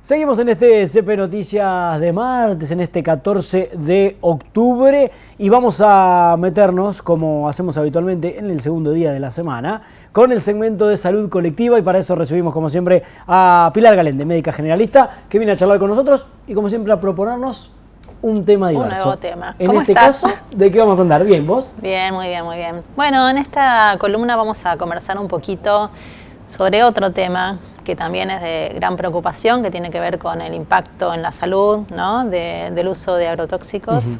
Seguimos en este CP Noticias de martes, en este 14 de octubre, y vamos a meternos, como hacemos habitualmente, en el segundo día de la semana, con el segmento de salud colectiva, y para eso recibimos, como siempre, a Pilar Galende, médica generalista, que viene a charlar con nosotros y, como siempre, a proponernos un tema diverso. Un nuevo tema. En este caso, ¿de qué vamos a andar? ¿Bien, vos? Bien, muy bien, muy bien. Bueno, en esta columna vamos a conversar un poquito sobre otro tema que también es de gran preocupación, que tiene que ver con el impacto en la salud, ¿no? Del uso de agrotóxicos.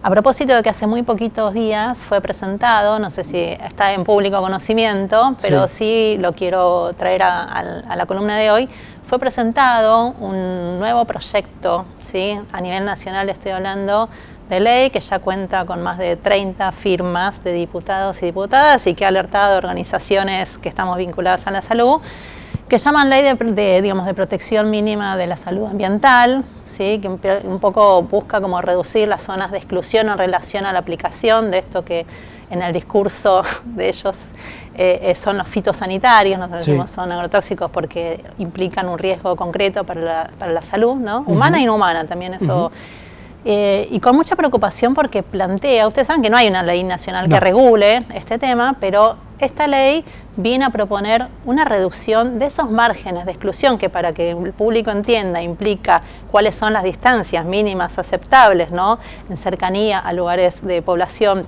A propósito de que hace muy poquitos días fue presentado, no sé si está en público conocimiento, pero sí lo quiero traer a la columna de hoy, fue presentado un nuevo proyecto, ¿sí? A nivel nacional estoy hablando de ley, que ya cuenta con más de 30 firmas de diputados y diputadas y que ha alertado a organizaciones que estamos vinculadas a la salud, que llaman Ley de Protección Mínima de la Salud Ambiental, ¿sí? Que un poco busca como reducir las zonas de exclusión en relación a la aplicación de esto que en el discurso de ellos son los fitosanitarios, nosotros decimos son agrotóxicos porque implican un riesgo concreto para la salud, ¿no? Humana y no humana, también eso. Y con mucha preocupación porque plantea, ustedes saben que no hay una ley nacional que regule este tema, pero esta ley viene a proponer una reducción de esos márgenes de exclusión que, para que el público entienda, implica cuáles son las distancias mínimas aceptables, ¿no? En cercanía a lugares de población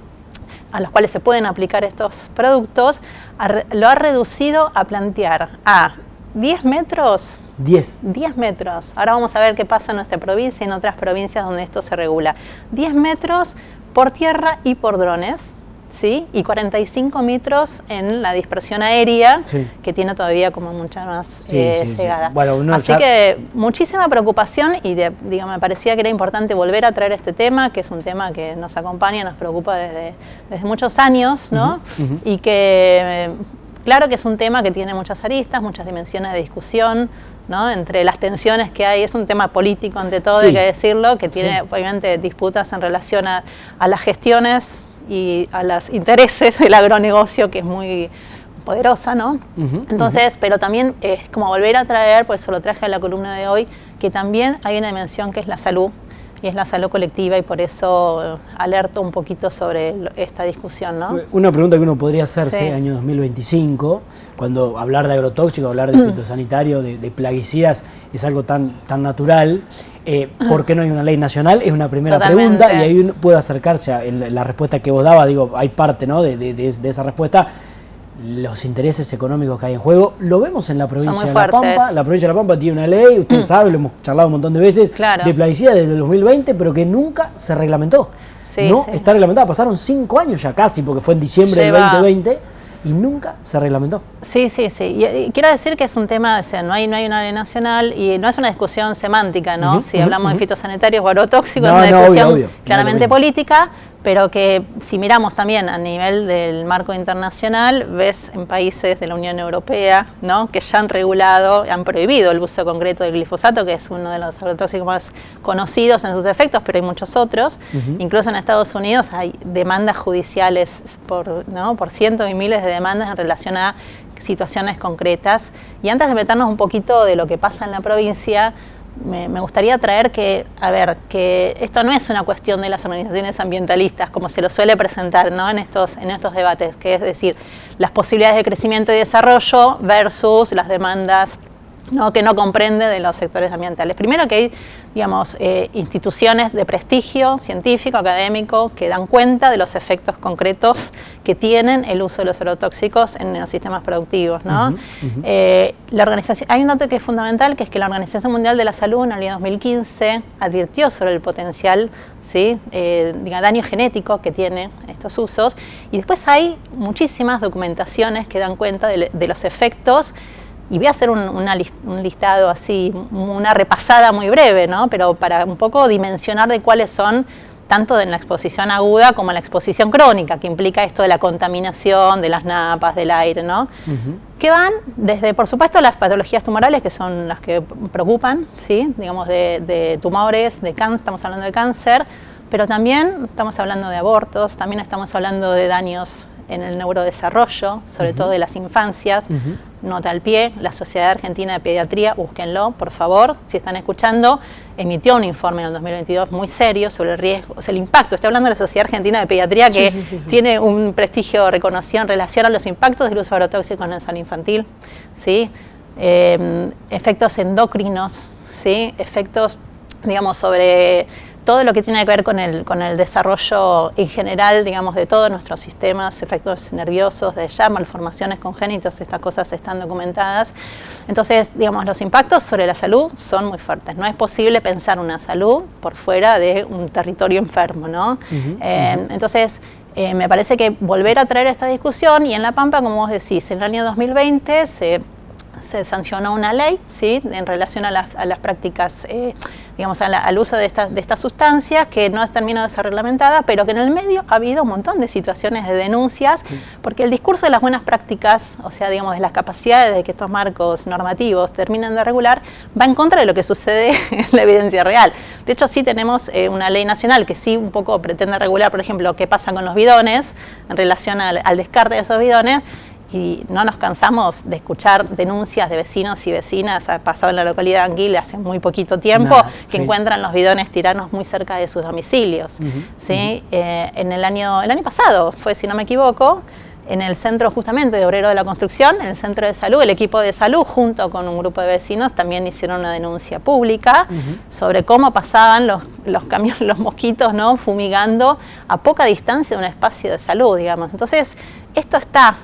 a los cuales se pueden aplicar estos productos, lo ha reducido a plantear a 10 metros. 10 metros. Ahora vamos a ver qué pasa en nuestra provincia y en otras provincias donde esto se regula. 10 metros por tierra y por drones, ¿sí? Y 45 metros en la dispersión aérea, que tiene todavía como mucha más llegada. Bueno, así que muchísima preocupación y me parecía que era importante volver a traer este tema, que es un tema que nos acompaña, nos preocupa desde muchos años, ¿no? Y que claro que es un tema que tiene muchas aristas, muchas dimensiones de discusión, ¿no? Entre las tensiones que hay, es un tema político ante todo, hay que decirlo, que tiene obviamente disputas en relación a las gestiones y a los intereses del agronegocio, que es muy poderosa, ¿no? Entonces, pero también es como volver a traer, por eso lo traje a la columna de hoy, que también hay una dimensión que es la salud, y es la salud colectiva, y por eso alerto un poquito sobre esta discusión, ¿no? Una pregunta que uno podría hacerse, año 2025, cuando hablar de agrotóxicos, hablar de fitosanitario, de plaguicidas, es algo tan natural, ¿por qué no hay una ley nacional? Es una primera pregunta, y ahí uno puede acercarse a la respuesta que vos dabas, digo, hay parte, ¿no? de esa respuesta. Los intereses económicos que hay en juego, lo vemos en la provincia de La Pampa. La provincia de La Pampa tiene una ley, usted sabe, lo hemos charlado un montón de veces, de plaguicidas desde el 2020, pero que nunca se reglamentó. Está reglamentada, pasaron 5 años ya casi, porque fue en diciembre del 2020, y nunca se reglamentó. Sí. Y quiero decir que es un tema, o sea, no hay una ley nacional, y no es una discusión semántica, ¿no? Si hablamos de fitosanitarios o agrotóxicos, es una discusión claramente política, pero que si miramos también a nivel del marco internacional, ves en países de la Unión Europea, ¿no? Que ya han regulado, han prohibido el uso concreto del glifosato, que es uno de los agrotóxicos más conocidos en sus efectos, pero hay muchos otros. Incluso en Estados Unidos hay demandas judiciales por cientos y miles de demandas en relación a situaciones concretas. Y antes de meternos un poquito de lo que pasa en la provincia, me gustaría traer que esto no es una cuestión de las organizaciones ambientalistas, como se lo suele presentar, ¿no? en estos debates, que es decir, las posibilidades de crecimiento y desarrollo versus las demandas, ¿no? Que no comprende de los sectores ambientales. Primero que hay, instituciones de prestigio científico, académico, que dan cuenta de los efectos concretos que tienen el uso de los agrotóxicos en los sistemas productivos, ¿no? La organización, hay un dato que es fundamental, que es que la Organización Mundial de la Salud en el año 2015 advirtió sobre el potencial, daño genético que tiene estos usos, y después hay muchísimas documentaciones que dan cuenta de los efectos. Y voy a hacer un listado así, una repasada muy breve, ¿no? Pero para un poco dimensionar de cuáles son, tanto en la exposición aguda como en la exposición crónica, que implica esto de la contaminación, de las napas, del aire, ¿no? Que van desde, por supuesto, las patologías tumorales, que son las que preocupan, ¿sí? De tumores, estamos hablando de cáncer, pero también estamos hablando de abortos, también estamos hablando de daños en el neurodesarrollo, sobre todo de las infancias. Nota al pie, la Sociedad Argentina de Pediatría, búsquenlo, por favor, si están escuchando, emitió un informe en el 2022 muy serio sobre el riesgo, o sea, el impacto. Estoy hablando de la Sociedad Argentina de Pediatría, que tiene un prestigio reconocido en relación a los impactos del uso de agrotóxicos en la salud infantil, ¿sí? Efectos endocrinos, ¿sí? Efectos, digamos, sobre todo lo que tiene que ver con el desarrollo en general, digamos, de todos nuestros sistemas, efectos nerviosos, de ya malformaciones congénitas, estas cosas están documentadas. Entonces, digamos, los impactos sobre la salud son muy fuertes. No es posible pensar una salud por fuera de un territorio enfermo, ¿no? Entonces, me parece que volver a traer esta discusión, y en La Pampa, como vos decís, en el año 2020 se sancionó una ley, ¿sí?, en relación a las prácticas, digamos, al uso de estas sustancias, que no ha terminado de ser reglamentada, pero que en el medio ha habido un montón de situaciones de denuncias, porque el discurso de las buenas prácticas, o sea, digamos, de las capacidades de que estos marcos normativos terminen de regular, va en contra de lo que sucede en la evidencia real. De hecho, sí tenemos una ley nacional que sí un poco pretende regular, por ejemplo, qué pasa con los bidones en relación al descarte de esos bidones. Y no nos cansamos de escuchar denuncias de vecinos y vecinas, ha pasado en la localidad de Anguila hace muy poquito tiempo, que encuentran los bidones tiranos muy cerca de sus domicilios. ¿Sí? En el año pasado fue, si no me equivoco, en el centro justamente de Obrero de la Construcción, en el centro de salud, el equipo de salud junto con un grupo de vecinos también hicieron una denuncia pública sobre cómo pasaban los camiones, los mosquitos, ¿no?, fumigando a poca distancia de un espacio de salud, digamos. Entonces, esto está,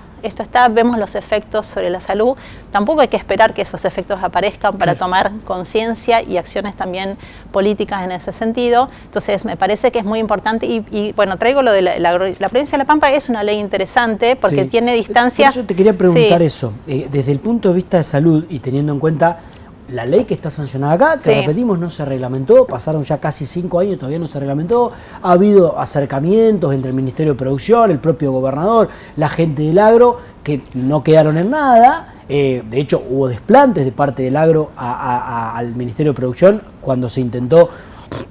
vemos los efectos sobre la salud. Tampoco hay que esperar que esos efectos aparezcan para tomar conciencia y acciones también políticas en ese sentido. Entonces, me parece que es muy importante y bueno, traigo lo de la provincia de La Pampa. Es una ley interesante porque tiene distancias. Por eso te quería preguntar eso, desde el punto de vista de salud y teniendo en cuenta la ley que está sancionada acá, que repetimos, no se reglamentó, pasaron ya casi 5 años, todavía no se reglamentó, ha habido acercamientos entre el Ministerio de Producción, el propio gobernador, la gente del agro, que no quedaron en nada. De hecho, hubo desplantes de parte del agro al Ministerio de Producción cuando se intentó,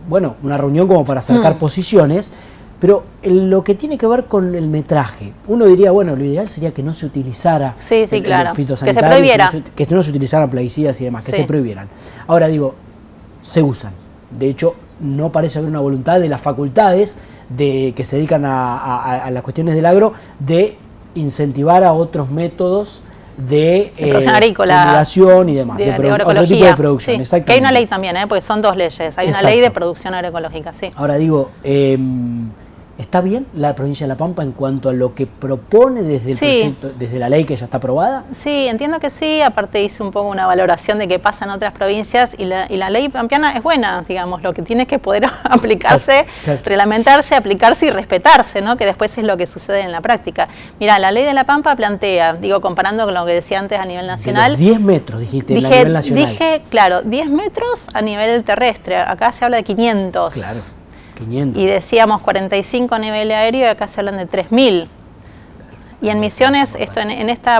bueno, una reunión como para acercar posiciones. Pero lo que tiene que ver con el metraje, uno diría, bueno, lo ideal sería que no se utilizara claro, el fitosanitario, que se prohibiera, que no se utilizaran plaguicidas y demás, que se prohibieran. Ahora digo, se usan. De hecho, no parece haber una voluntad de las facultades que se dedican a las cuestiones del agro de incentivar a otros métodos de producción agrícola, irrigación y demás, de otro tipo de producción. Sí. Que hay una ley también, porque son 2 leyes. Hay una ley de producción agroecológica, Ahora digo, ¿está bien la provincia de La Pampa en cuanto a lo que propone desde el proyecto, desde la ley que ya está aprobada? Sí, entiendo que sí. Aparte hice un poco una valoración de qué pasa en otras provincias y la ley pampeana es buena, digamos. Lo que tiene es que poder aplicarse, reglamentarse, aplicarse y respetarse, ¿no? Que después es lo que sucede en la práctica. Mira, la ley de La Pampa plantea, digo, comparando con lo que decía antes a nivel nacional. De los 10 metros, dijiste, a nivel nacional. Dije, claro, 10 metros a nivel terrestre. Acá se habla de 500. Claro. 500. Y decíamos 45 a nivel aéreo y acá se hablan de 3.000. Y en Misiones,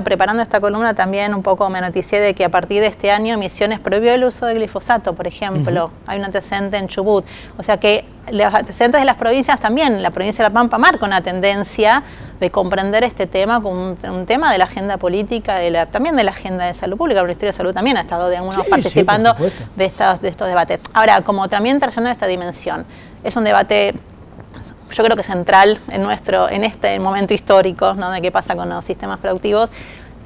preparando esta columna también un poco me noticié de que a partir de este año Misiones prohibió el uso de glifosato, por ejemplo. Hay un antecedente en Chubut. O sea que los antecedentes de las provincias también, la provincia de La Pampa marca una tendencia de comprender este tema como un tema de la agenda política, también de la agenda de salud pública. El Ministerio de Salud también ha estado participando de estos debates. Ahora, como también trayendo esta dimensión, es un debate, yo creo que central en este momento histórico, ¿no?, de qué pasa con los sistemas productivos.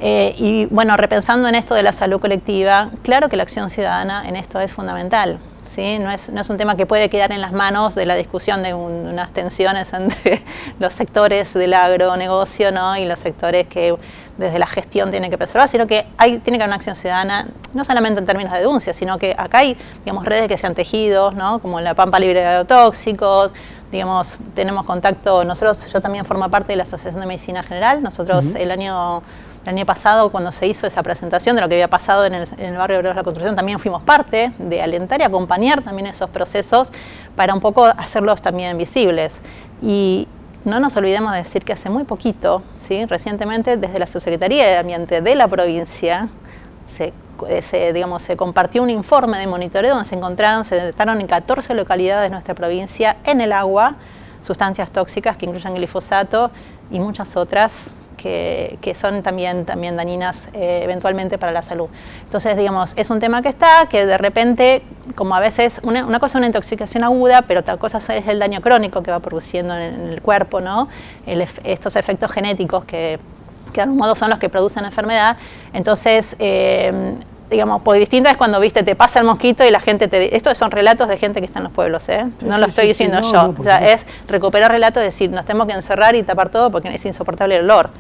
Y bueno, repensando en esto de la salud colectiva, claro que la acción ciudadana en esto es fundamental. ¿Sí? No es un tema que puede quedar en las manos de la discusión de unas tensiones entre los sectores del agronegocio, ¿no?, y los sectores que desde la gestión tienen que preservar, sino que tiene que haber una acción ciudadana, no solamente en términos de denuncia, sino que acá hay, digamos, redes que se han tejido, ¿no?, como la Pampa Libre de Agrotóxicos, digamos, tenemos contacto, yo también formo parte de la Asociación de Medicina General, nosotros el año pasado, cuando se hizo esa presentación de lo que había pasado en el barrio de Obreros de la Construcción, también fuimos parte de alentar y acompañar también esos procesos para un poco hacerlos también visibles. Y no nos olvidemos de decir que hace muy poquito, recientemente, desde la Subsecretaría de Ambiente de la provincia, se compartió un informe de monitoreo donde se detectaron en 14 localidades de nuestra provincia en el agua sustancias tóxicas que incluyen glifosato y muchas otras que son también dañinas eventualmente para la salud. Entonces, digamos, es un tema que de repente, como a veces, una cosa es una intoxicación aguda, pero otra cosa es el daño crónico que va produciendo en el cuerpo, ¿no? Estos efectos genéticos que de algún modo son los que producen la enfermedad. Entonces, digamos, pues distinto es cuando, viste, te pasa el mosquito y la gente te... Estos son relatos de gente que está en los pueblos, ¿eh? Sí, no lo estoy diciendo yo. No, o sea, es recuperar relatos, es decir, nos tenemos que encerrar y tapar todo porque es insoportable el olor.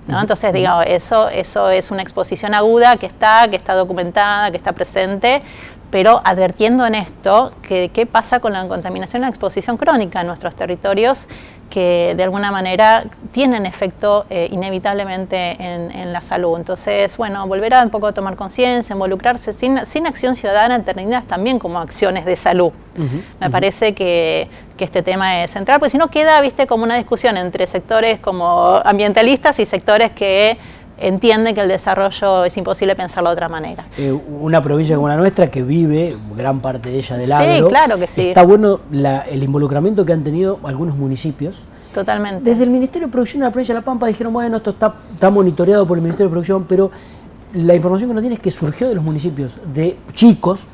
¿No? Entonces, digamos, eso es una exposición aguda que está documentada, que está presente, pero advirtiendo en esto que qué pasa con la contaminación y la exposición crónica en nuestros territorios, que de alguna manera tienen efecto inevitablemente en la salud. Entonces, bueno, volver a un poco a tomar conciencia, involucrarse sin acción ciudadana, entendidas también como acciones de salud. Me parece que este tema es central, porque si no queda, viste, como una discusión entre sectores como ambientalistas y sectores que entiende que el desarrollo es imposible pensarlo de otra manera. Una provincia como la nuestra, que vive gran parte de ella del agro, sí, claro que sí. Está bueno el involucramiento que han tenido algunos municipios. Totalmente. Desde el Ministerio de Producción de la provincia de La Pampa dijeron, bueno, esto está monitoreado por el Ministerio de Producción, pero la información que uno tiene es que surgió de los municipios, de chicos,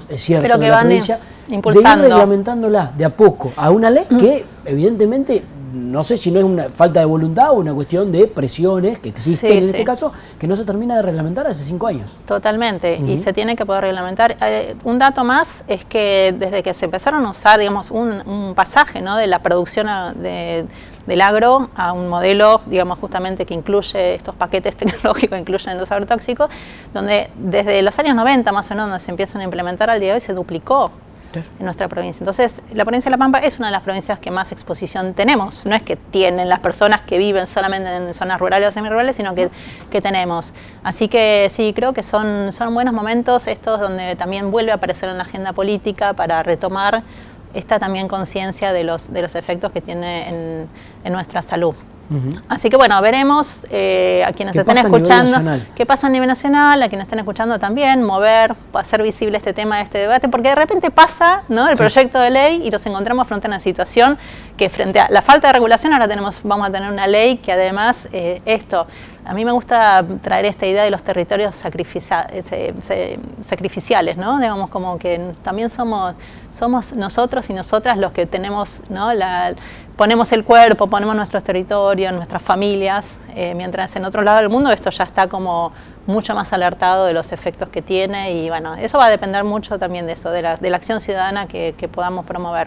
es cierto, pero que de la van provincia, impulsando, de ir reglamentándola de a poco a una ley que evidentemente... No sé si no es una falta de voluntad o una cuestión de presiones que existen en este caso, que no se termina de reglamentar hace 5 años. Totalmente, y se tiene que poder reglamentar. Un dato más es que desde que se empezaron a usar, digamos, un pasaje, ¿no?, de la producción del agro a un modelo, digamos, justamente que incluye estos paquetes tecnológicos, incluyen los agrotóxicos, donde desde los años 90 más o menos, donde se empiezan a implementar al día de hoy, se duplicó en nuestra provincia. Entonces, la provincia de La Pampa es una de las provincias que más exposición tenemos. No es que tienen las personas que viven solamente en zonas rurales o semirurales, sino que tenemos. Así que sí, creo que son buenos momentos estos donde también vuelve a aparecer en la agenda política para retomar esta también conciencia de los efectos que tiene en nuestra salud. Así que bueno, veremos a quienes estén escuchando qué pasa a nivel nacional, a quienes estén escuchando también, hacer visible este tema, este debate, porque de repente pasa, ¿no?, el proyecto de ley y nos encontramos frente a una situación que frente a la falta de regulación ahora vamos a tener una ley que además a mí me gusta traer esta idea de los territorios sacrificiales, ¿no? Digamos, como que también somos nosotros y nosotras los que tenemos, ¿no?, ponemos el cuerpo, ponemos nuestros territorios, nuestras familias, mientras en otros lados del mundo esto ya está como mucho más alertado de los efectos que tiene, y bueno, eso va a depender mucho también de eso, de la acción ciudadana que podamos promover.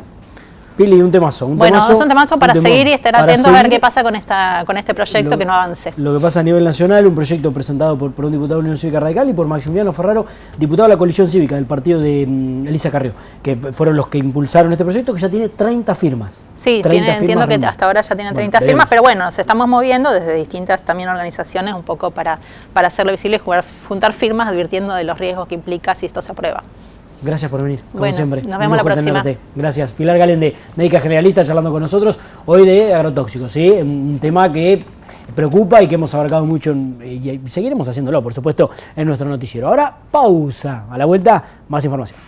Pili, un temazo. Es un temazo para seguir y estar atento a ver qué pasa con este proyecto que no avance. Lo que pasa a nivel nacional, un proyecto presentado por un diputado de la Unión Cívica Radical y por Maximiliano Ferraro, diputado de la coalición cívica del partido de Elisa Carrió, que fueron los que impulsaron este proyecto, que ya tiene 30 firmas. Sí, entiendo que hasta ahora ya tiene 30 firmas, pero bueno, nos estamos moviendo desde distintas también organizaciones un poco para hacerlo visible y juntar firmas advirtiendo de los riesgos que implica si esto se aprueba. Gracias por venir, como siempre. Nos vemos la próxima. Gracias. Pilar Galende, médica generalista, charlando con nosotros hoy de agrotóxicos, ¿sí? Un tema que preocupa y que hemos abarcado mucho y seguiremos haciéndolo, por supuesto, en nuestro noticiero. Ahora, pausa. A la vuelta, más información.